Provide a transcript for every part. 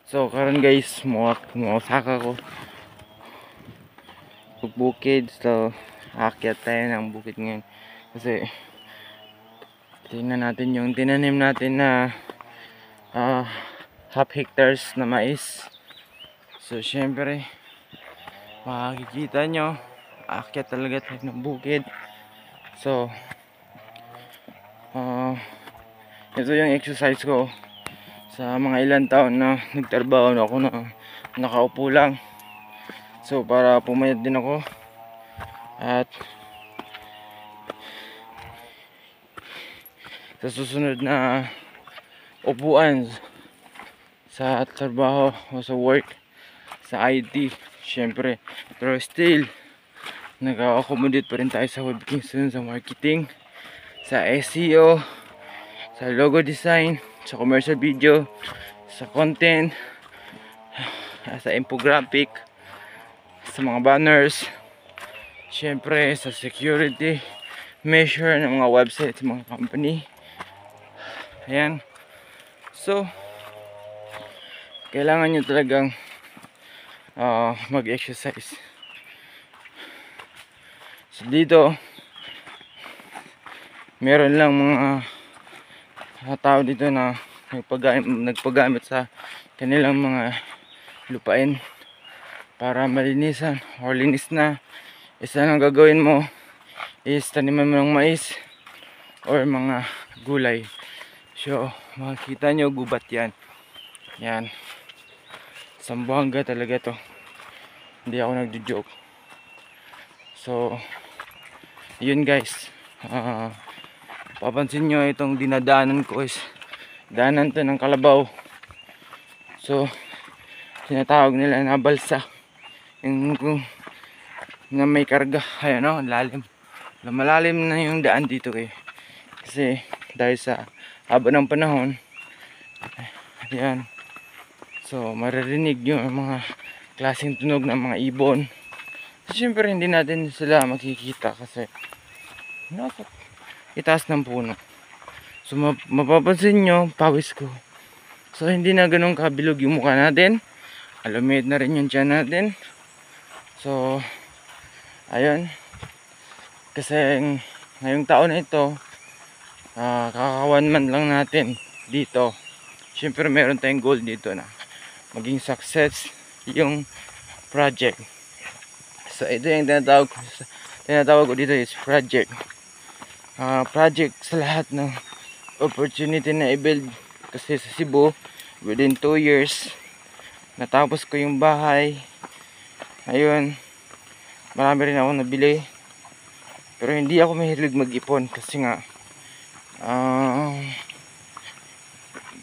So karon guys, muusaka ko bukid. So aakyat tayo ng bukid ngayon kasi tingnan natin yung tinanim natin na half hectares na mais. So syempre makikita nyo, aakyat talaga tayo ng bukid. So ito yung exercise ko sa mga ilang taon na nagtrabaho na ako na nakaupo lang. So para pumayat din ako at sa susunod na upuan sa trabaho o sa work sa IT, syempre, pero still nag-accommodate pa rin tayo sa web Kingston, sa marketing, sa SEO, sa logo design, sa commercial video, sa content, sa infographic, sa mga banners, syempre sa security measure ng mga website, mga company. Ayan. So kailangan nyo talagang mag-exercise. So dito meron lang mga tao dito na nagpagamit sa kanilang mga lupain para malinisan or linis na. Isa lang gagawin mo is taniman mo ng mais or mga gulay. So makikita nyo gubat yan. Yan, Sambuanga talaga to, hindi ako nagjo-joke. So yun guys, papansin nyo itong dinadaanan ko is daanan to ng kalabaw. So tinatawag nila na balsa, yung na may karga. Ayan o, lalim, malalim na yung daan dito kasi dahil sa haba ng panahon. Ayan, so maririnig nyo ang mga klaseng tunog ng mga ibon. So, siyempre hindi natin sila makikita kasi nasa itaas ng puno. So mapapansin nyo pawis ko. So hindi na ganun kabilog yung mukha natin, alamid na rin yung tiyan natin. So ayun, kasi ngayong taon na ito kakawan man lang natin dito. Siyempre meron tayong goal dito na maging success yung project. So ito yung tinatawag ko dito is project. Project sa lahat ng opportunity na i-build. Kasi sa Cebu within 2 years natapos ko yung bahay. Ayun, marami rin ako nabili, pero hindi ako mahilig mag-ipon kasi nga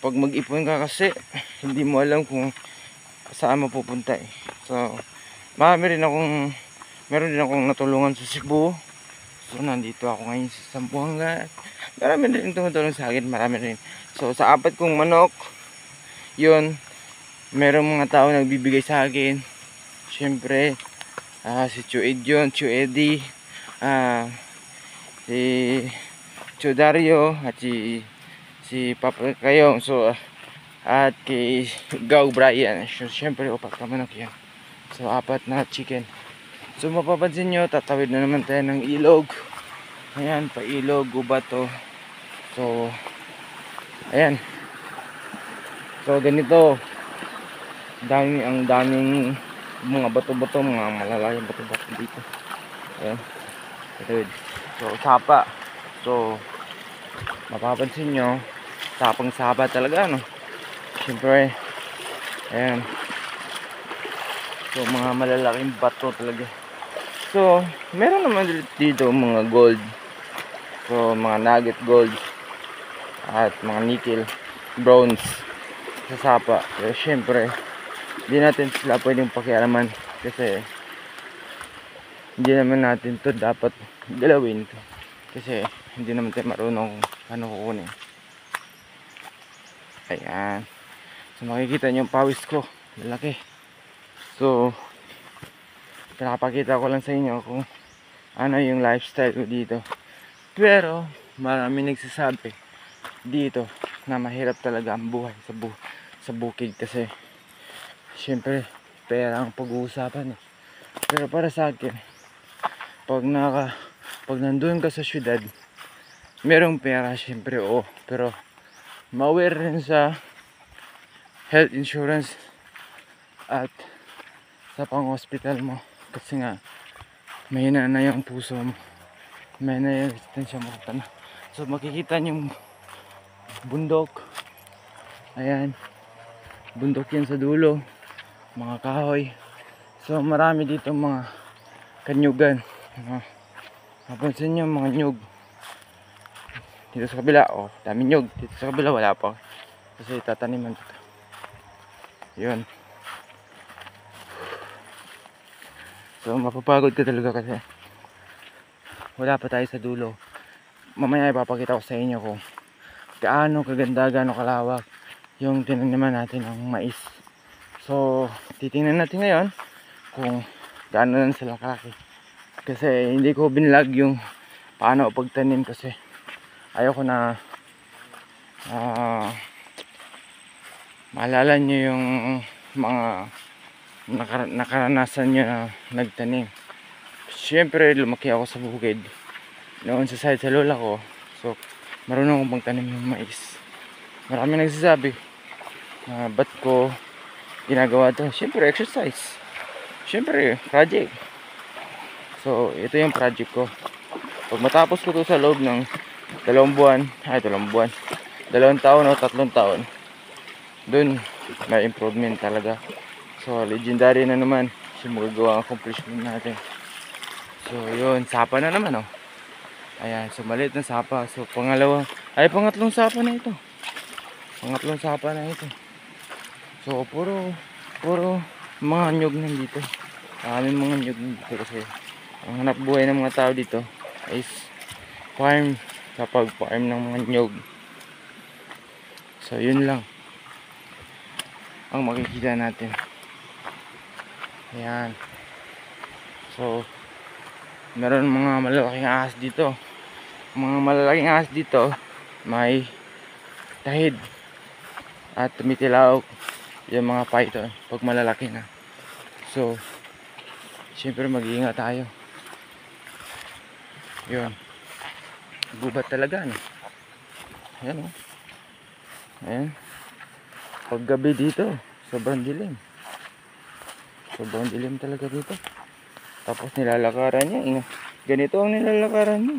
pag mag-ipon ka kasi hindi mo alam kung saan mapupunta So meron din akong natulungan sa Cebu. So nandito ako ngayon sa Zamboanga. Marami rin tumutulong sa akin, marami rin. So sa 4 kong manok, yun, merong mga tao nagbibigay sa akin. Siyempre si Chued yun, Chuedi, si Chudario at si Papa Kayong. So at kay Gaw Brian. So siyempre 4 ka manok yan. So 4 na chicken. So mapapansin nyo, tatawid na naman tayo ng ilog. Ayan, pa ilog, gubat to. So ayan, so ganito, ang daming mga bato-bato, mga malalaking bato-bato dito. Ayan, so sapa. So mapapansin nyo, sapang sapa talaga, no? Siyempre ayan, so mga malalaking bato talaga. So meron naman dito mga gold, so mga nugget gold at mga nickel, bronze sa sapa. Pero syempre hindi natin sila pwedeng pakialaman kasi hindi naman natin to dapat galawin to, kasi hindi naman tayo marunong paano kukunin. Ayan, so makikita nyo yung pawis ko, lalaki. So pinapakita ko lang sa inyo kung ano yung lifestyle ko dito. Pero marami nagsasabi dito na mahirap talaga ang buhay sa bukid kasi syempre pera ang pag-uusapan eh. Pero para sa akin, pag nandun ka sa syudad, merong pera syempre, oo, pero ma-aware rin sa health insurance at sa pang-hospital mo, kasi nga mahina na yung puso mo, mahina na yung resistensya mo. So makikita niyo yung bundok, ayan, bundok yan sa dulo, mga kahoy. So marami dito mga kanyugan, napansin nyo mga nyug dito sa kabila. Oh, dami nyug dito sa kabila, wala pa kasi tataniman dito. Yun, so mapapagod ka talaga kasi wala pa tayo sa dulo. Mamaya ipapakita ko sa inyo kung gaano kaganda, gaano kalawak yung tinaniman natin ng mais. So titingnan natin ngayon kung gaano lang sila kalaki, kasi hindi ko binlog yung paano pagtanim kasi ayoko na maalala nyo yung mga nakaranasan nyo na nagtanim. Siyempre lumaki ako sa bukid noon sa side sa lola ko, so marunong akong magtanim ng mais. Marami nagsasabi ba't ko ginagawa to? Siyempre exercise, siyempre project. So ito yung project ko. Pag matapos ko to sa loob ng 2 taon o 3 taon, dun may improvement talaga. So legendary na naman yung magagawa ang accomplishment natin. So yun, sapa na naman oh. Ayan, so maliit na sapa. So pangatlong sapa na ito. Pangatlong sapa na ito. So puro mga nyug nandito. Maraming mga nyug nandito kasi ang hanap buhay ng mga tao dito is farm, kapag farm ng mga nyug. So yun lang ang makikita natin. Ayan. So meron mga malalaking ahas dito. Mga malalaking ahas dito may tahid at tumitilaw yung mga python pag malalaki na. So syempre mag-iingat tayo. Yun, gubat talaga no? Ayan o. Ayan, pag gabi dito sobrang dilim. Sobrang dilim talaga dito. Tapos nilalakaran niya, ganito ang nilalakaran niya,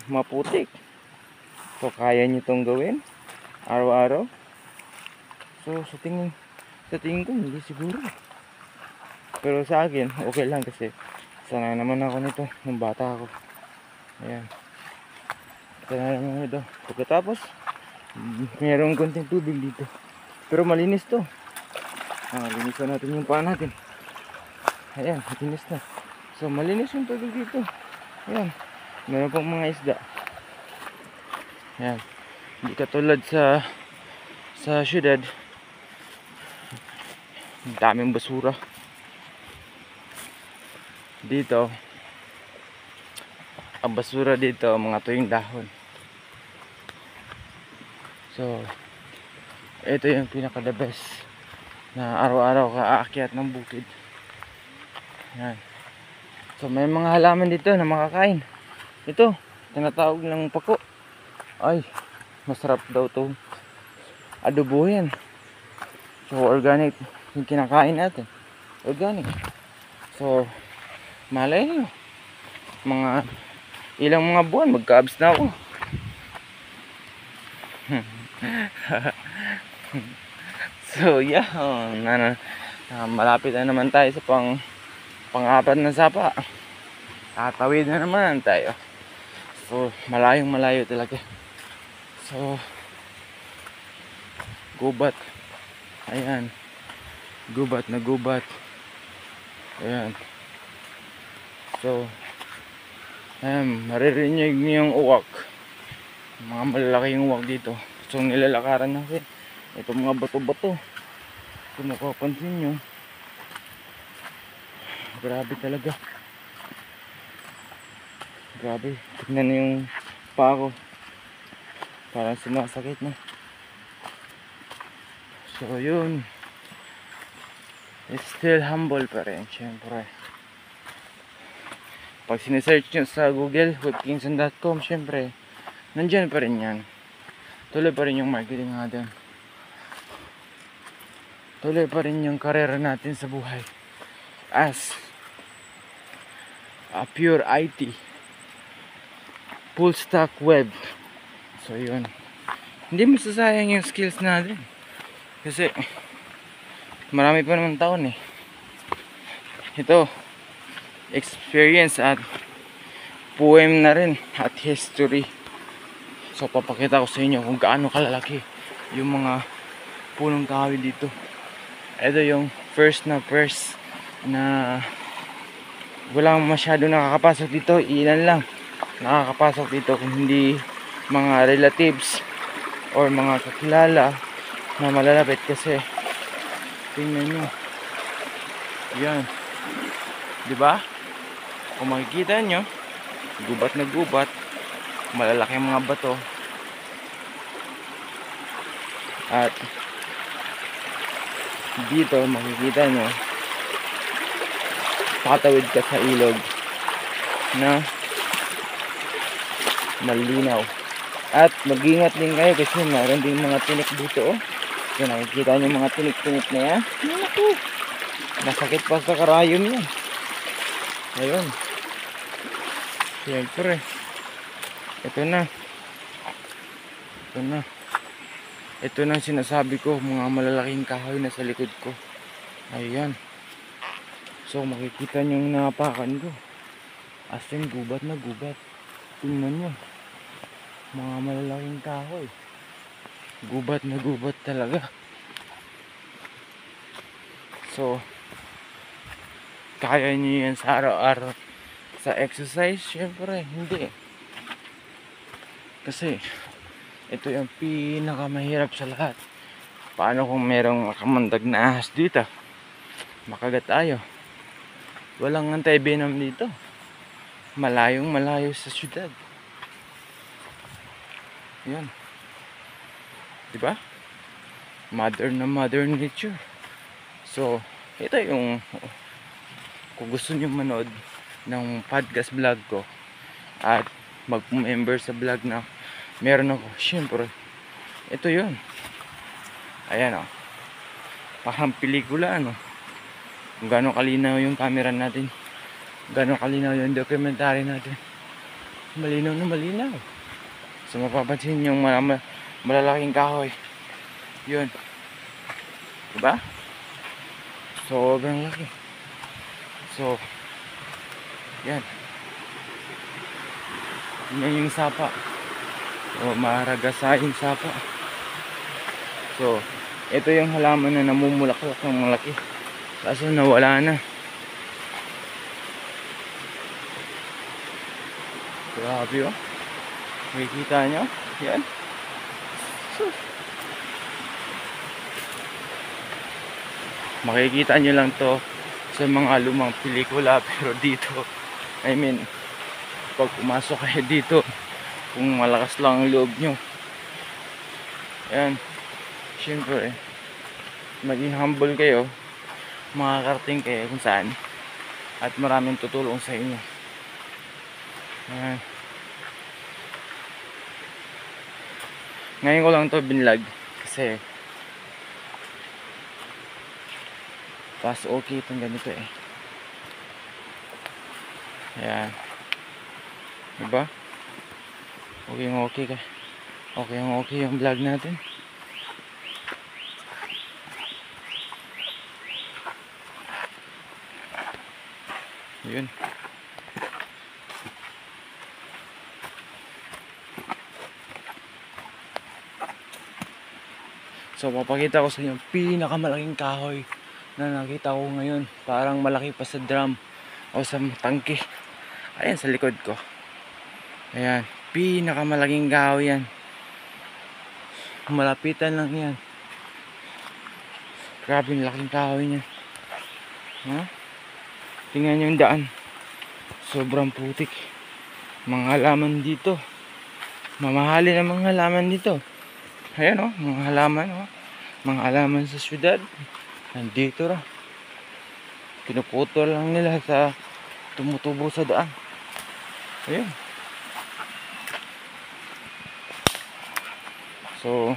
maputik. So kaya niyo itong gawin araw-araw? So sa tingin ko hindi siguro, pero sa akin okay lang kasi sanay naman ako nito nung bata ako. Ayan, sanay naman ito. Pagkatapos mayroong konting tubig dito, pero malinis to. Linisan natin yung paa natin. Ayan, malinis na. So malinis yung tubig dito. Ayan, meron pang mga isda. Ayan, hindi katulad sa syudad, daming basura. Dito ang basura dito mga tuyong dahon. So ito yung pinaka the best na araw-araw ka aakyat ng bukid. Yan. So may mga halaman dito na makakain. Ito tinatawag ng pako. Ay, masarap daw to adobohin. So organic yung kinakain natin, organic. So malay nyo, mga ilang mga buwan magka-abs na ako. So yeah, malapit na naman tayo sa pang-apat na sapa. Tatawid na naman tayo. So malayong malayo talaga. So gubat. Ayan, gubat na gubat. Ayan. So ayan, maririnig niyo yung uwak. Mga malalaki yung uwak dito. So nilalakaran natin ito mga bato-bato. Kung mapapansin nyo, grabe talaga. Grabe, tignan nyo yung paa ko, parang sumasakit na. So yun, It's still humble pa rin, syempre. Pag sinesearch nyo sa Google, webkingston.com, syempre, nandyan pa rin yan. Tuloy pa rin yung marketing natin. Tuloy pa rin yung karera natin sa buhay. As a pure IT. Full stack web. So yun. Hindi masasayang yung skills natin. Kasi marami pa naman taon eh. Ito, experience at poem na rin at history. So papakita ko sa inyo kung gaano kalalaki yung mga punong kahoy dito. Ito yung first na walang masyado nakakapasok dito. Ilan lang nakakapasok dito kung hindi mga relatives or mga kakilala na malalapit. Kasi tingnan nyo yan, diba? Kung makikita nyo, gubat na gubat, malalaki ang mga bato. At dito makikita nyo, tatawid ka sa ilog na malinaw. At mag-ingat din kayo kasi meron din mga tinik dito. So nakikita nyo mga tinik-tinik na yan. Naku, masakit pa sa karayom yan. Ayun. Siyempre, ito na. Ito na sinasabi ko, mga malalaking kahoy na sa likod ko. Ayan. So makikita nyo yung napakan ko. As in, gubat na gubat. Tingnan nyo. Mga malalaking kahoy. Gubat na gubat talaga. So kaya nyo yan sa araw-araw sa exercise? Syempre hindi. Kasi ito yung pinakamahirap sa lahat. Paano kung merong makamandag na ahas dito? Makagat tayo. Walang anti-venom dito. Malayong malayo sa syudad. Yan. Diba? Mother na mother nature. So ito yung, kung gusto nyo manood ng podcast vlog ko at mag-member sa vlog na meron ako, syempre ito yun. Ayan o, parang pelikula ano, kung gano'ng kalinaw yung camera natin, gano'ng kalinaw yung documentary natin, malinaw na malinaw. So mapapansin yung malalaking kahoy yun, diba? Sobrang laki. So yan, yan yung sapa. O maragasaing sapa. So ito yung halaman na namumulaklak ng malaki, kaso nawala na. Grabe oh. Makikita nyo yan. Makikita nyo lang to sa mga lumang pelikula, pero dito, I mean, pag pumasok kayo dito, kung malakas lang ang loob nyo, ayan, syempre maging humble kayo, makakarating kayo kung saan, at maraming tutulong sa inyo. Ayan. Ngayon ko lang to binlog kasi pas okay itong ganito eh. Ayan, diba? Okay yung vlog natin. Yun. So papakita ko sa inyo pinakamalaking kahoy na nakita ko ngayon. Parang malaki pa sa drum o sa tangke. Ayan sa likod ko. Ayan, pinakamalaking kahoy yan. Malapitan lang yan. Grabe yung laking kahoy niya. Huh? Tingnan nyo yung daan. Sobrang putik. Mga halaman dito. Mamahalin ang mga halaman dito. Ayan o, mga halaman o. Mga halaman sa syudad. Nandito ra. pinuputol lang nila sa tumutubo sa daan. Ayun. So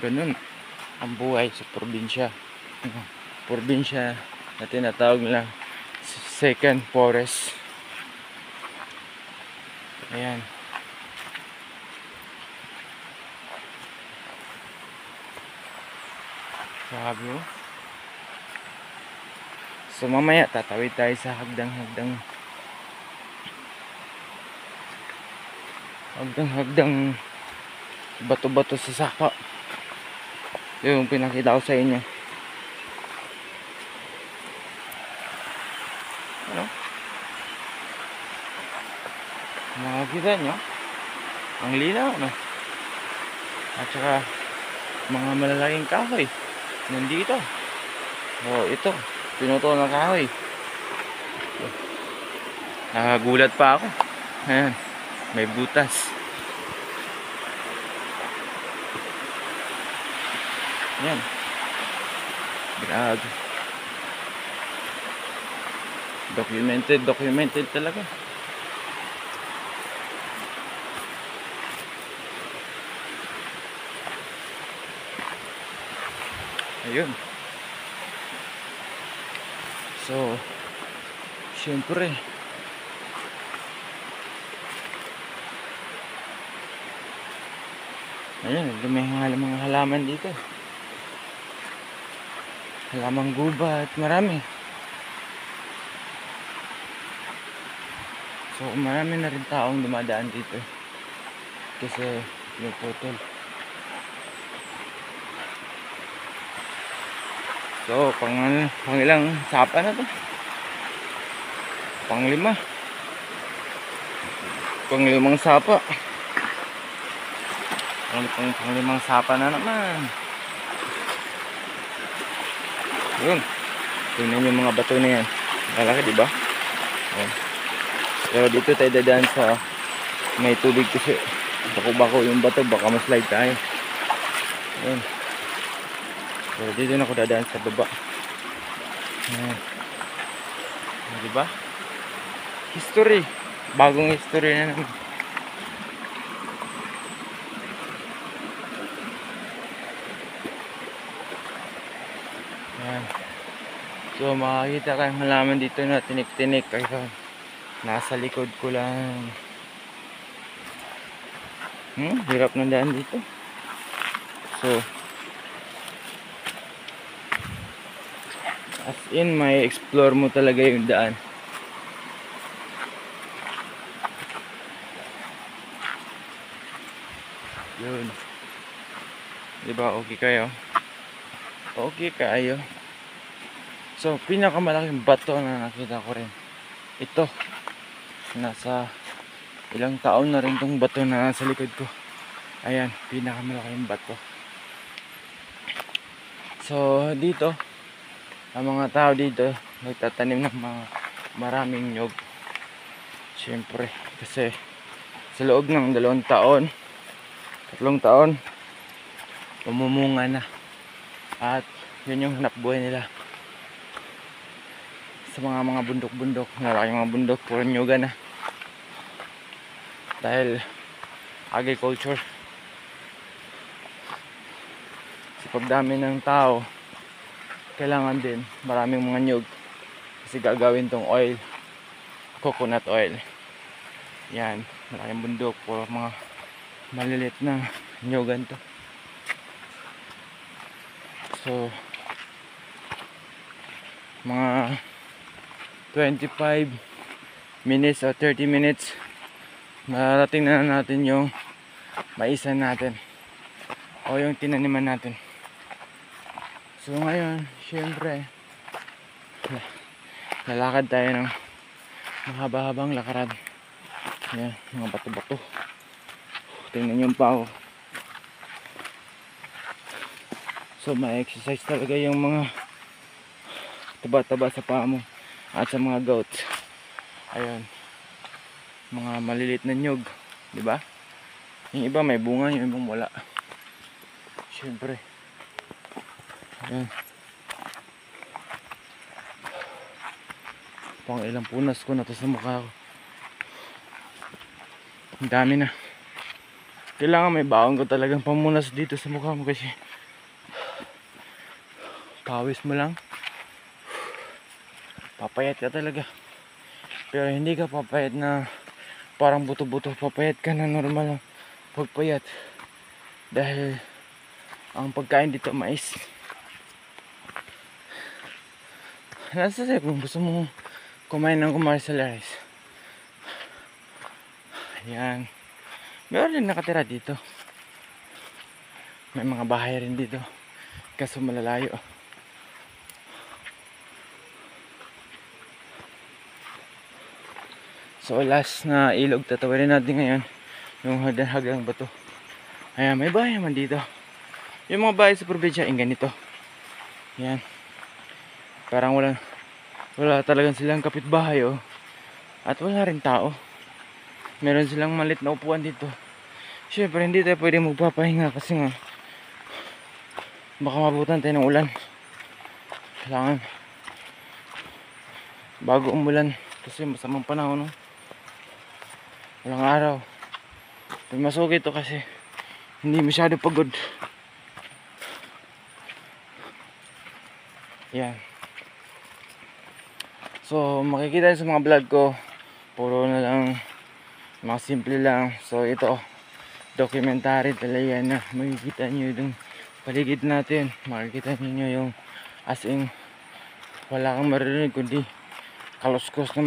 ganun ang buhay sa probinsya. Probinsya na tinatawag nila second forest. Ayan. Sabi mo. So mamaya tatawid tayo sa hagdang bato-bato sa sapa. Yung pinakita ko sa inyo. Ano? Makikita nyo? Ang linaw, no? At saka mga malalaking kahoy nandito. Oh, ito. Pinuto ng kahoy. Nakagulat pa ako. Ayan. May butas. Ayan. Grabe. Documented talaga. Ayun. So, syempre ayun, may mga halaman dito. Halamang gubat, marami. So, marami na rin taong dumadaan dito. Kasi yung putol. So, pang ilang sapa na to? Panglimang sapa. Panglimang sapa na naman. Yun. Tingnan yung mga bato na yan. Malaki, diba? Ayan. Pero dito tayo dadaan sa may tubig kasi bako-bako yung bato, baka ma-slide tayo. Ayan. So dito na ako dadaan sa baba. Ayan. Diba? History. Bagong history na naman. Ayan. So makikita kayong halaman dito na tinik-tinik. Kaya nasa likod ko lang. Hirap ng daan dito. So as in, may explore mo talaga yung daan. Yun. Diba okay kayo? Okay kayo. So, pinakamalaking bato na nakita ko rin. Ito. Nasa ilang taon na rin tong bato na nasa likod ko. Ayan, pinakamalaking bato. So, dito ang mga tao dito nagtatanim ng mga maraming nyog. Siyempre kasi sa loob ng 2 taon 3 taon umumunga na at yun yung hanap buhay nila sa mga bundok-bundok. Malaking mga bundok, puro nyoga na dahil agriculture. Sa pagdami ng tao kailangan din maraming mga nyug kasi gagawin tong oil, coconut oil. Yan, malaking bundok, puro mga malilit na nyugan to. So mga 25 minutes or 30 minutes marating na natin yung maisan natin o yung tinaniman natin. So ngayon, syempre lalakad tayo ng mahaba-habang lakaran. Ayan, mga bato-bato. Tingnan yung pao. So may exercise talaga yung mga taba-taba sa paa mo at sa mga goats. Ayun, mga malilit na nyug, di ba? Yung iba may bunga, yung ibang wala. Syempre. Ayan. Pang ilang punas ko na to sa mukha ko. Ang dami na. Kailangan may baon ko talagang pamunas dito sa mukha mo kasi pawis mo lang. Papayat ka talaga. Pero hindi ka papayat na parang buto-buto. Papayat ka na normal lang pagpayat. Dahil ang pagkain dito mais. Nasa sa'yo kung gusto mo kumain ng commercial rice. Ayan. Meron din nakatira dito. May mga bahay rin dito. Kaso malalayo. So last na ilog tatawarin natin ngayon. Yung hagang bato. Ayan, may bahay naman dito. Yung mga bahay sa probinsya yung ganito. Ayan. Parang wala talagang silang kapitbahay oh. At wala rin tao. Meron silang malit na upuan dito. Syempre hindi tayo pwede magpapahinga kasi nga baka mabutan tayo ng ulan. Kailangan bago umulan kasi masamang panahon no? Walang araw. Pero masukit to kasi hindi masyado pagod. Yan. So makikita sa mga vlog ko puro na lang mga simple lang. So ito documentary talaga na makikita nyo yung paligid natin. Makikita nyo yung as in wala kang maririnig kundi kaluskos ng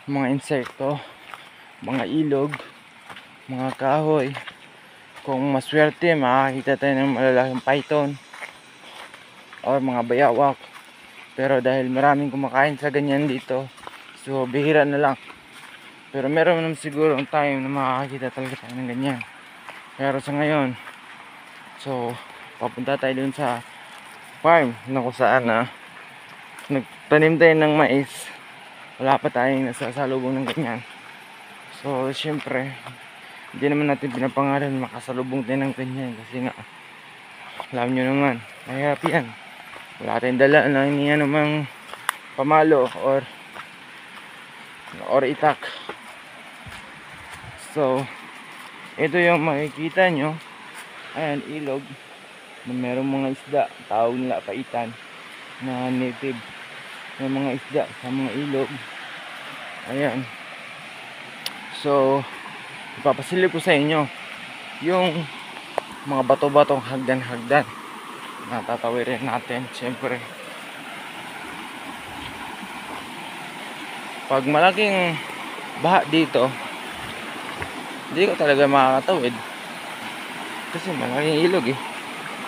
mga insekto, mga ilog, mga kahoy. Kung maswerte makakita tayo ng malalaking python or mga bayawak. Pero dahil maraming kumakain sa ganyan dito, so bihira na lang. Pero meron naman siguro ang time na makakita talaga tayo ng ganyan. Pero sa ngayon, so papunta tayo dun sa farm na kung saan na nagtanim tayo ng mais. Wala pa tayong nasasalubong ng ganyan. So syempre hindi naman natin pinapangalan makasalubong tayo ng ganyan. Kasi nga alam nyo naman, mahirap yan. Wala tayong dala na niya namang pamalo or itak. So ito yung makikita nyo. Ayan, ilog na merong mga isda, tawag nila paitan na native ng mga isda sa mga ilog. Ayan. So ipapasilip ko sa inyo yung mga bato-batong hagdan-hagdan na tatawirin natin. Siyempre pag malaking baha dito hindi ko talaga makakatawid kasi malaking ilog eh.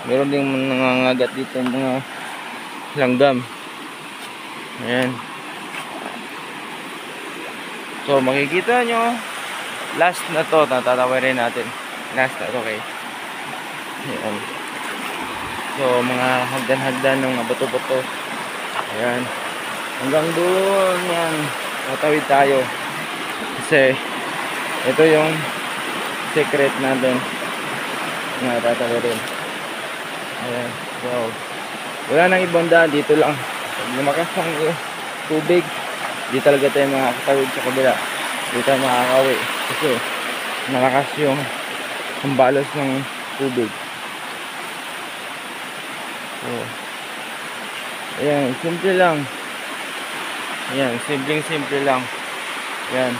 Meron ding nangangagat dito mga langgam. Ayan. So makikita nyo last na to natatawirin natin. Last na to okay. Ayan. So mga hagdan-hagdan ng bato-bato. Ayan. Hanggang doon yan tatawid tayo kasi ito yung secret natin na tatawirin. Ayan. Wow. Wala nang ibang daan, dito lang. Pag lumakas ang tubig di talaga tayo makakatawid sa kabila. Di tayo makakawi kasi malakas yung hambalos ng tubig. So ayan, simple lang. Ayan, simple lang. Ayan.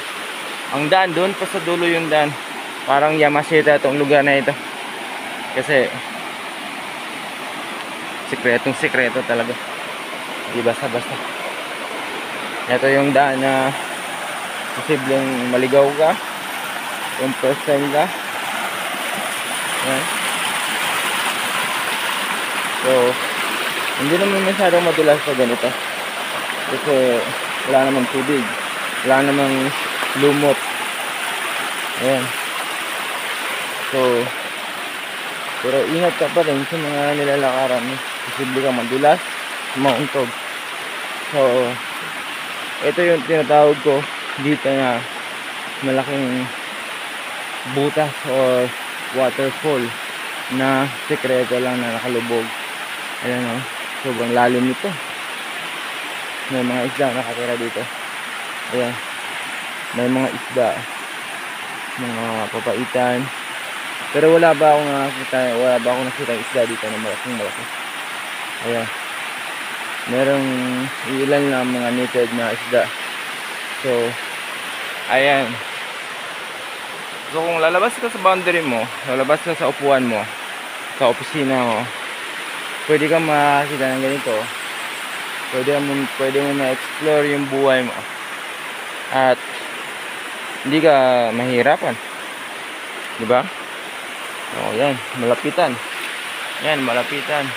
Ang daan doon pa sa dulo yung daan. Parang Yamashita itong lugar na ito. Kasi sikretong-sikreto talaga. Di basta-basta. Ito yung daan na posibleng maligaw ka. Yung first time ka. Ayan. So hindi naman masyadong madulas sa ganito kasi wala namang tubig, wala namang lumot. Ayan. So pero ingat ka pa rin sa mga nilalakaran. Posible ka madulas, mauntog. So ito yung tinatawag ko dito na malaking butas or waterfall na sekreto lang na nakalubog. Ayan o, sobrang lalim nito. may mga isda nakatira dito. Ayan, may mga isda, mga papaitan. Pero wala ba akong nakita isda dito na malaking malaki. Ayan, merong ilan lang mga native na isda. So ayan, so kung lalabas ka sa boundary mo, lalabas ka sa upuan mo, sa opisina mo, pwede kang makakita ng ganito. Pwede mo ma-explore yung buhay mo at hindi ka mahirapan, di ba? O yan, malapitan. Yan, malapitan.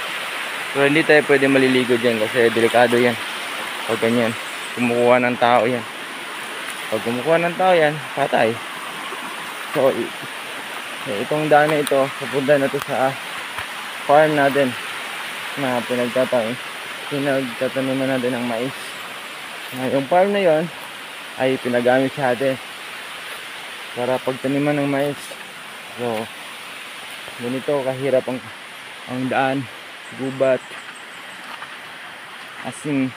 Pero hindi tayo pwede maliligo dyan kasi delikado yan. Pag ganyan, kumukuha ng tao yan. Pag kumukuha ng tao yan, patay. So itong daan na ito, papunta na ito sa farm natin na pinagtatanuman natin ng mais. Yung farm na yon ay pinagamit sa atin para pagtaniman ng mais. So ganito kahirap ang daan, gubat, asing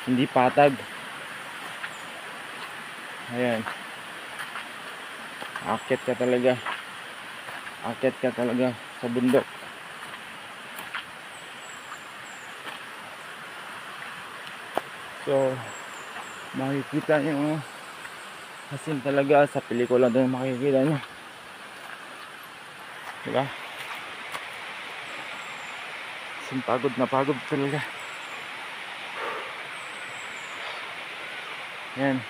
hindi patag. Ayan, akit ka talaga sa bundok. So makikita nyo asin talaga sa pelikula doon, makikita nyo, diba? Asin pagod na pagod talaga. Yan,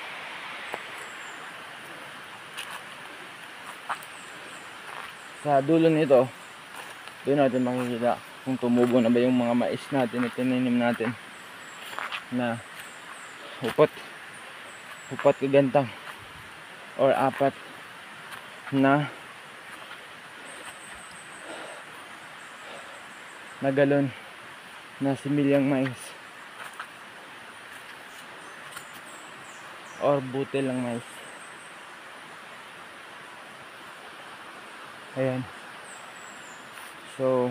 sa dulo nito, doon natin makikita kung tumubo na ba yung mga mais natin na tinanim natin na upat kagantang or 4 na galon na similyang mais or butil ng mais. Ayan, so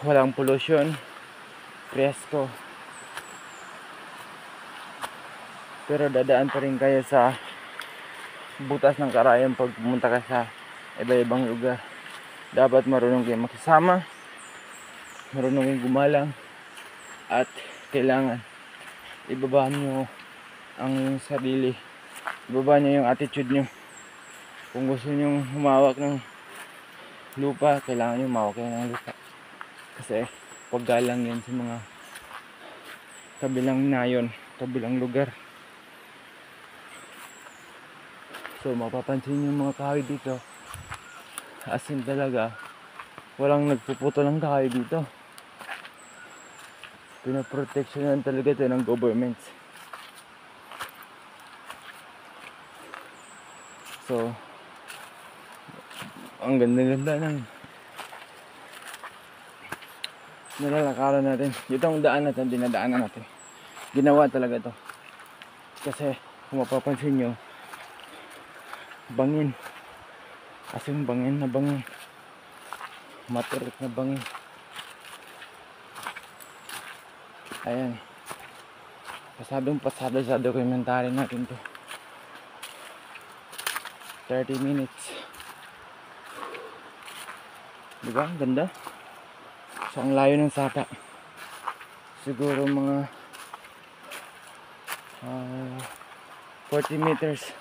walang pollution, presko. Pero dadaan pa rin kayo sa butas ng Karayan pag pumunta ka sa iba-ibang lugar. Dapat marunong kayo makisama, marunong kayong gumalang, at kailangan ibaba nyo ang sarili, ibaba nyo yung attitude nyo. Kung gusto nyo humawak ng lupa, kailangan nyo humawak kayo ng lupa, kasi paggalang yan sa mga kabilang nayon, kabilang lugar. So mapapansin yung mga kahoy dito, asin talaga walang nagpuputo ng kahoy dito. Pinaproteksyonan talaga ito ng government. So ang ganda-ganda ng nalalakaran natin. Itong daan natin, dinadaanan natin, ginawa talaga to kasi kung mapapansin nyo, bangin, asing bangin na bangin, maturik na bangin. Ayan, pasadong pasado sa dokumentary natin to. 30 minutes, diba? Ang ganda. So ang layo ng sapa, siguro mga 40 meters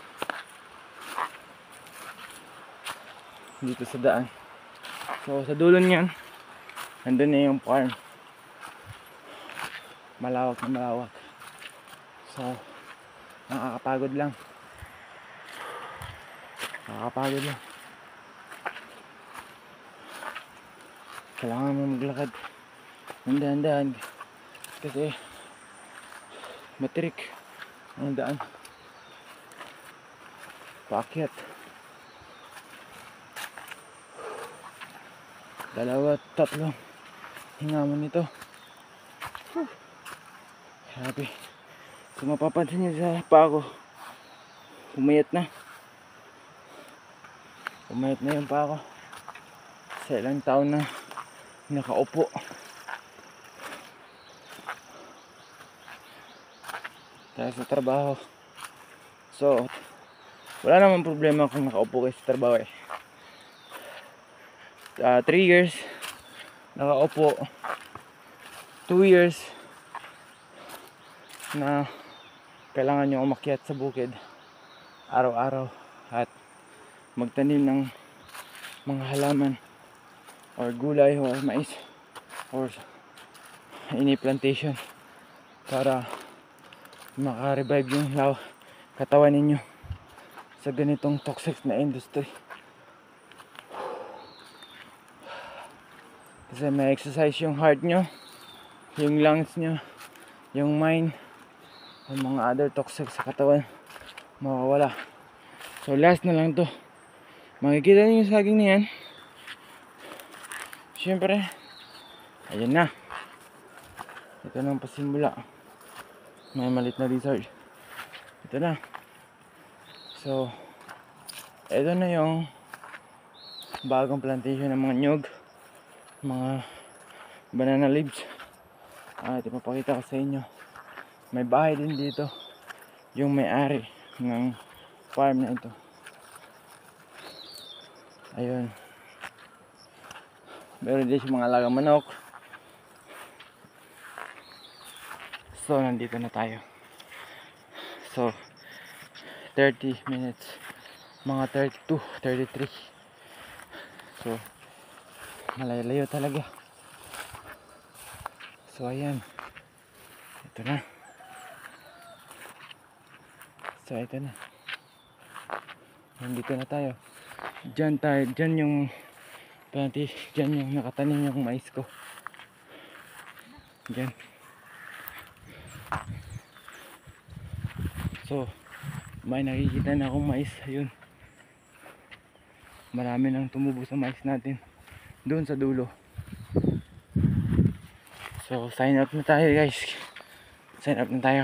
dito sa daan. So sa dulo niyan, nandun na yung farm, malawak na malawak. So nakakapagod lang, kailangan mo maglakad ng dahan-dahan kasi matirik ang daan, paakyat. 2, 3 hinga mo nito. Grabe. So mapapansin nyo sa paa ko, pumayat na yung paa ko sa ilang taon na nakaupo. tayo sa trabaho. So, wala namang problema kung nakaupo kayo sa trabaho eh. 3 years nakaupo, 2 years na kailangan nyo umakyat sa bukid araw-araw at magtanim ng mga halaman or gulay or mais or any plantation para maka-revive yung katawan ninyo sa ganitong toxic na industry. Kasi may exercise yung heart nyo, yung lungs nyo, yung mind, yung mga other toxic sa katawan mawawala. So last na lang to. Makikita niyo yung saging na yan. Siyempre, ayan na. Ito na ang pasimula. May malit na resort. Ito na. So, ito na yung bagong plantation ng mga nyug, mga banana leaves. Ito mapakita ko sa inyo. May bahay din dito. Yung may-ari ng farm na ito. Ayun. Meron din siya mga alagang manok. So, nandito na tayo. So, 30 minutes. Mga 32, 33. So, malayo-layo talaga. So, ayan. Ito na. So, ito na. Nandito na tayo. Diyan tayo. Diyan yung diyan yung nakatanim yung mais ko. Diyan. So, may nakikita na akong mais. Ayun. Marami nang tumubo sa mais natin. Doon sa dulo. So, sign up na tayo guys. Sign up na tayo.